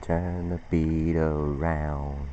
Turn the beat around.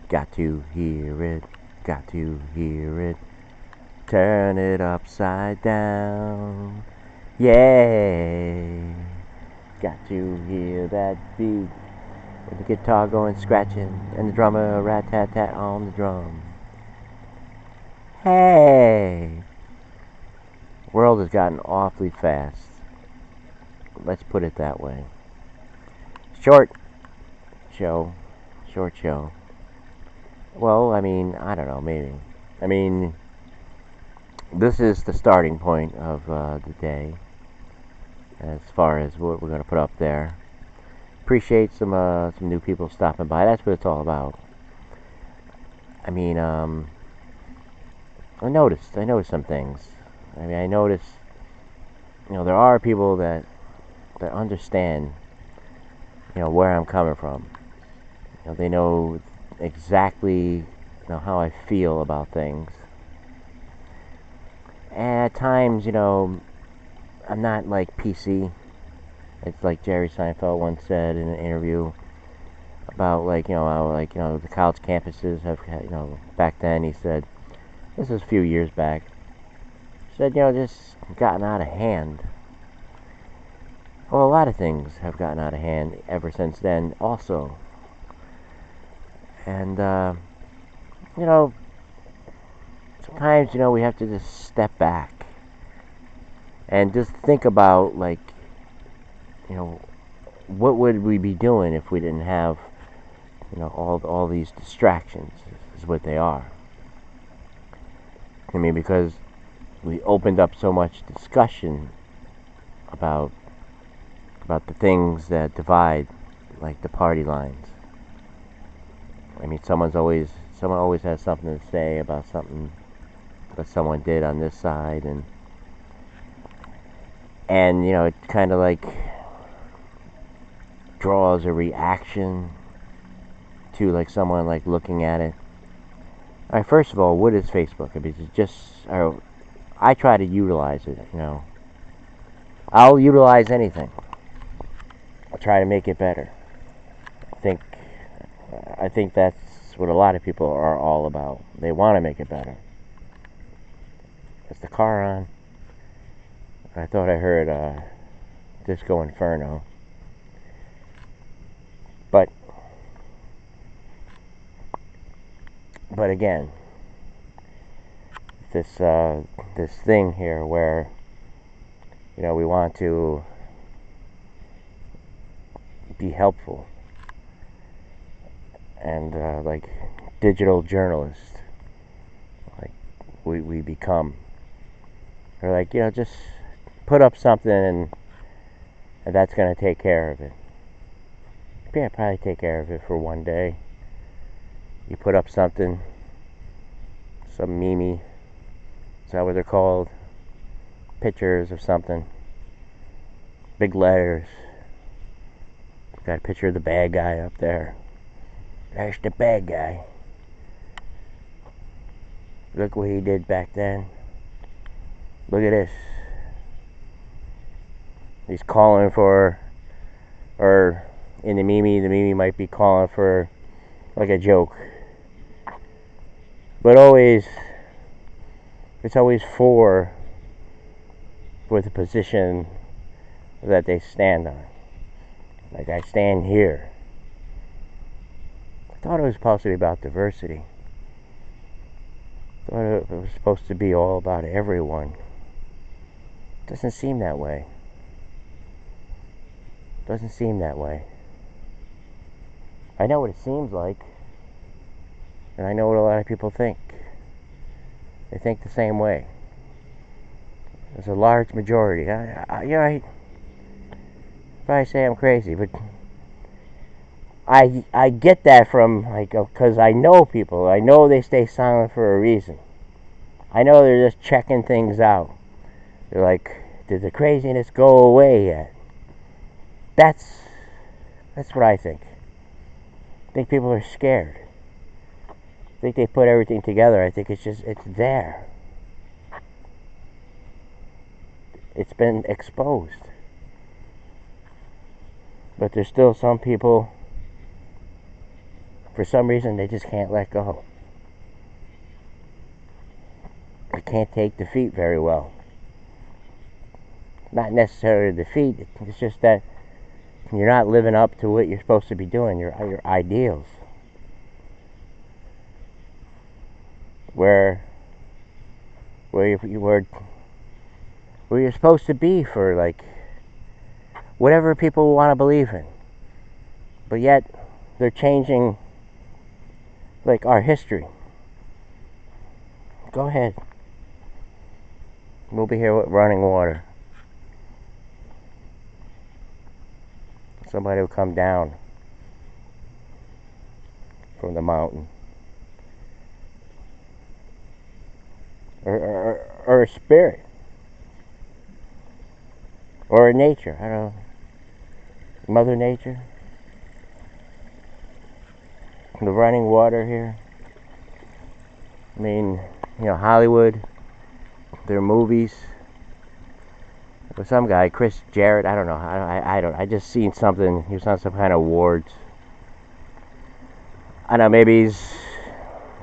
Got to hear it, got to hear it. Turn it upside down. Yeah. Got to hear that beat. With the guitar going scratching and the drummer rat-tat-tat on the drum. Hey! World has gotten awfully fast. Let's put it that way. Short show. Short show. Well, I mean, I don't know, maybe. I mean, this is the starting point of the day as far as what we're going to put up there. Appreciate some new people stopping by. That's what it's all about. I mean, I noticed some things. I mean, I noticed, there are people that understand, where I'm coming from. They know exactly, how I feel about things. And at times, I'm not like PC. It's like Jerry Seinfeld once said in an interview about how the college campuses have, back then he said, this was a few years back, said, just gotten out of hand. Well, a lot of things have gotten out of hand ever since then also. And, sometimes, we have to just step back and just think about, what would we be doing if we didn't have, all these distractions is what they are. I mean, because we opened up so much discussion about the things that divide, like the party lines. I mean, someone always has something to say about something that someone did on this side, and it kind of like draws a reaction to like someone like looking at it. All right, first of all, what is Facebook? I mean, it's just I try to utilize it. I'll utilize anything. I'll try to make it better. I think that's what a lot of people are all about. They want to make it better. Is the car on? I thought I heard Disco Inferno. But again, this thing here where we want to be helpful and like digital journalists, like we become. Or like just put up something and that's gonna take care of it. Yeah, probably take care of it for one day. You put up something, some meme, is that what they're called? Pictures of something, big letters. Got a picture of the bad guy up there. There's the bad guy. Look what he did back then. Look at this. He's calling for, or in the meme might be calling for like a joke. But it's always for the position that they stand on. Like, I stand here. I thought it was supposed to be about diversity. I thought it was supposed to be all about everyone. It doesn't seem that way. Doesn't seem that way. I know what it seems like, and I know what a lot of people think. They think the same way. There's a large majority. I probably say I'm crazy, but I get that from, like, because I know people. I know they stay silent for a reason. I know they're just checking things out. They're like, did the craziness go away yet? That's what I think. I think people are scared. I think they put everything together. I think it's there. It's been exposed. But there's still some people, for some reason, they just can't let go. They can't take defeat very well. Not necessarily defeat, it's just that you're not living up to what you're supposed to be doing, your ideals. Where where you're supposed to be for, like, whatever people want to believe in. But yet they're changing, like, our history. Go ahead. We'll be here with running water. Somebody will come down from the mountain. Or a spirit. Or a nature. I don't know. Mother Nature. The running water here. I mean, Hollywood, their movies. With some guy, Chris Jarrett, I don't know. I just seen something. He was on some kind of awards. I don't know, maybe he's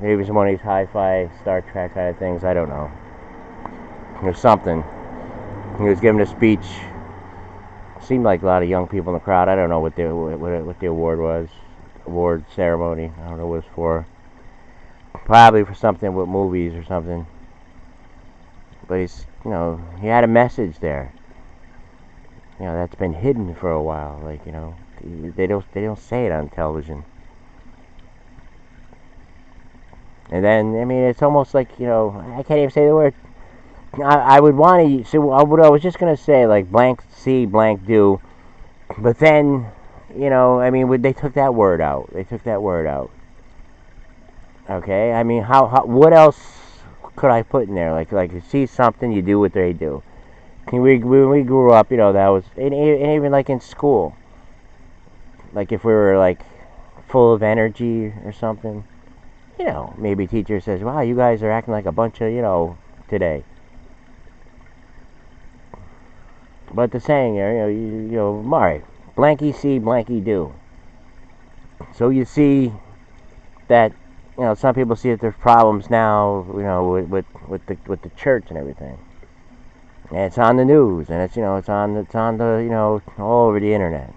one of these hi-fi Star Trek kind of things. I don't know. Or something. He was giving a speech. Seemed like a lot of young people in the crowd. I don't know what the award was. Award ceremony. I don't know what it was for. Probably for something with movies or something. But he had a message there. That's been hidden for a while. Like, they don't say it on television. And then, I mean, it's almost like, I can't even say the word. I would want to see what I was just going to say, like, blank see, blank do. But then, I mean, they took that word out. Okay? I mean, what else could I put in there? Like you see something, you do what they do. When we grew up, that was, and even like in school. Like if we were, like, full of energy or something, maybe teacher says, wow, you guys are acting like a bunch of, today. But the saying there, Mari, blanky see, blanky do. So you see that, some people see that there's problems now, with the church and everything. And it's on the news, and it's on the all over the internet.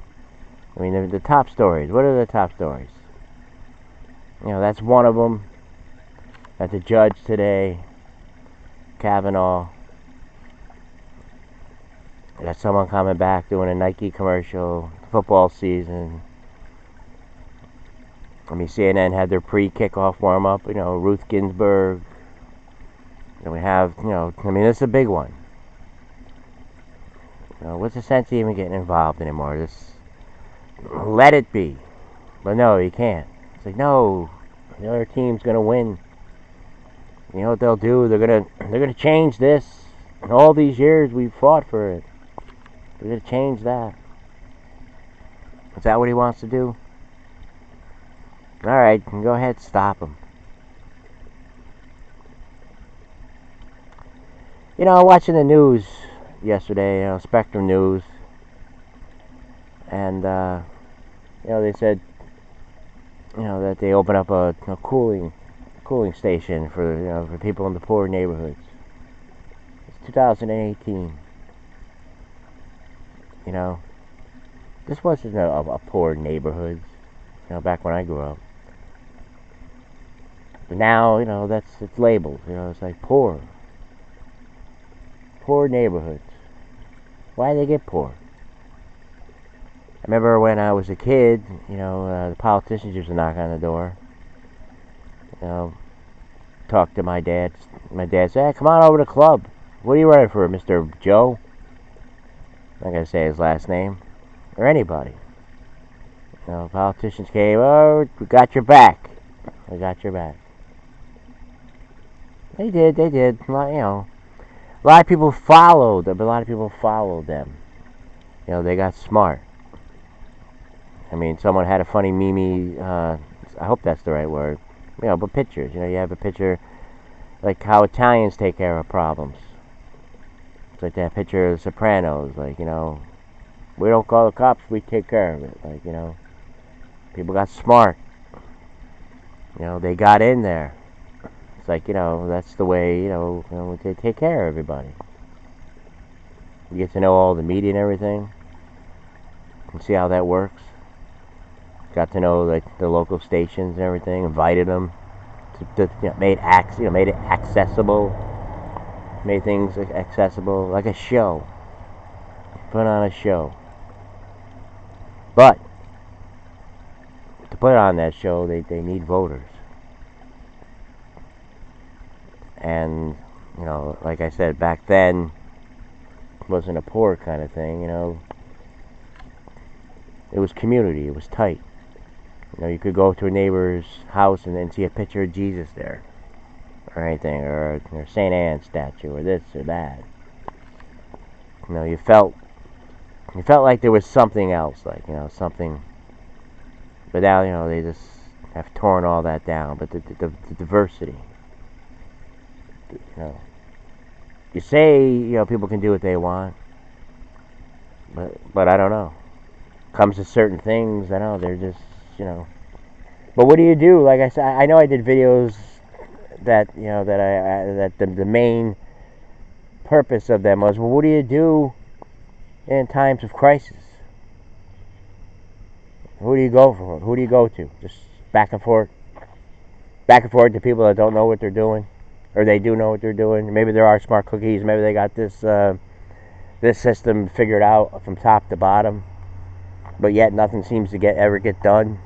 I mean, the top stories. What are the top stories? That's one of them. That the judge today, Kavanaugh, got someone coming back doing a Nike commercial, football season. I mean, CNN had their pre-kickoff warm-up, Ruth Ginsburg. And we have, I mean, this is a big one. What's the sense of even getting involved anymore? Just let it be. But no, you can't. It's like, no, the other team's gonna win. You know what they'll do? They're gonna change this. In all these years we've fought for it. They're gonna change that. Is that what he wants to do? All right, go ahead, stop him. Watching the news yesterday, Spectrum News, and they said, that they open up a cooling station for people in the poor neighborhoods. It's 2018. This wasn't a poor neighborhood. Back when I grew up. But now, it's labeled. It's like poor neighborhoods. Why do they get poor? I remember when I was a kid, the politicians used to knock on the door. Talk to my dad. My dad said, hey, come on over to the club. What are you running for, Mr. Joe? I'm not going to say his last name. Or anybody. Politicians came, oh, we got your back. We got your back. They did. A lot of people followed them. They got smart. I mean, someone had a funny meme, I hope that's the right word, but pictures. You have a picture, like how Italians take care of problems. It's like that picture of the Sopranos, like, We don't call the cops, we take care of it. Like, people got smart. They got in there. It's like, that's the way, they take care of everybody. You get to know all the media and everything. You can see how that works. Got to know the local stations and everything. Invited them. Made it accessible. Made things accessible. Like a show. Put on a show. But to put on that show, they need voters. And, like I said, back then, it wasn't a poor kind of thing, It was community. It was tight. You could go to a neighbor's house and then see a picture of Jesus there. Or anything. Or St. Anne's statue. Or this or that. You felt like there was something else. Like, something. But now, they just have torn all that down. But the diversity. You say, people can do what they want. But I don't know. Comes to certain things, I know, they're just, But what do you do? Like I said, I know I did videos that, that the main purpose of them was, well, what do you do in times of crisis? Who do you go for? Who do you go to? Just back and forth? Back and forth to people that don't know what they're doing? Or they do know what they're doing? Maybe there are smart cookies. Maybe they got this system figured out from top to bottom. But yet nothing seems to ever get done.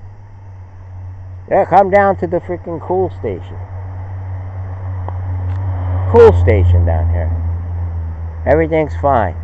Yeah, come down to the freaking cool station. Cool station down here. Everything's fine.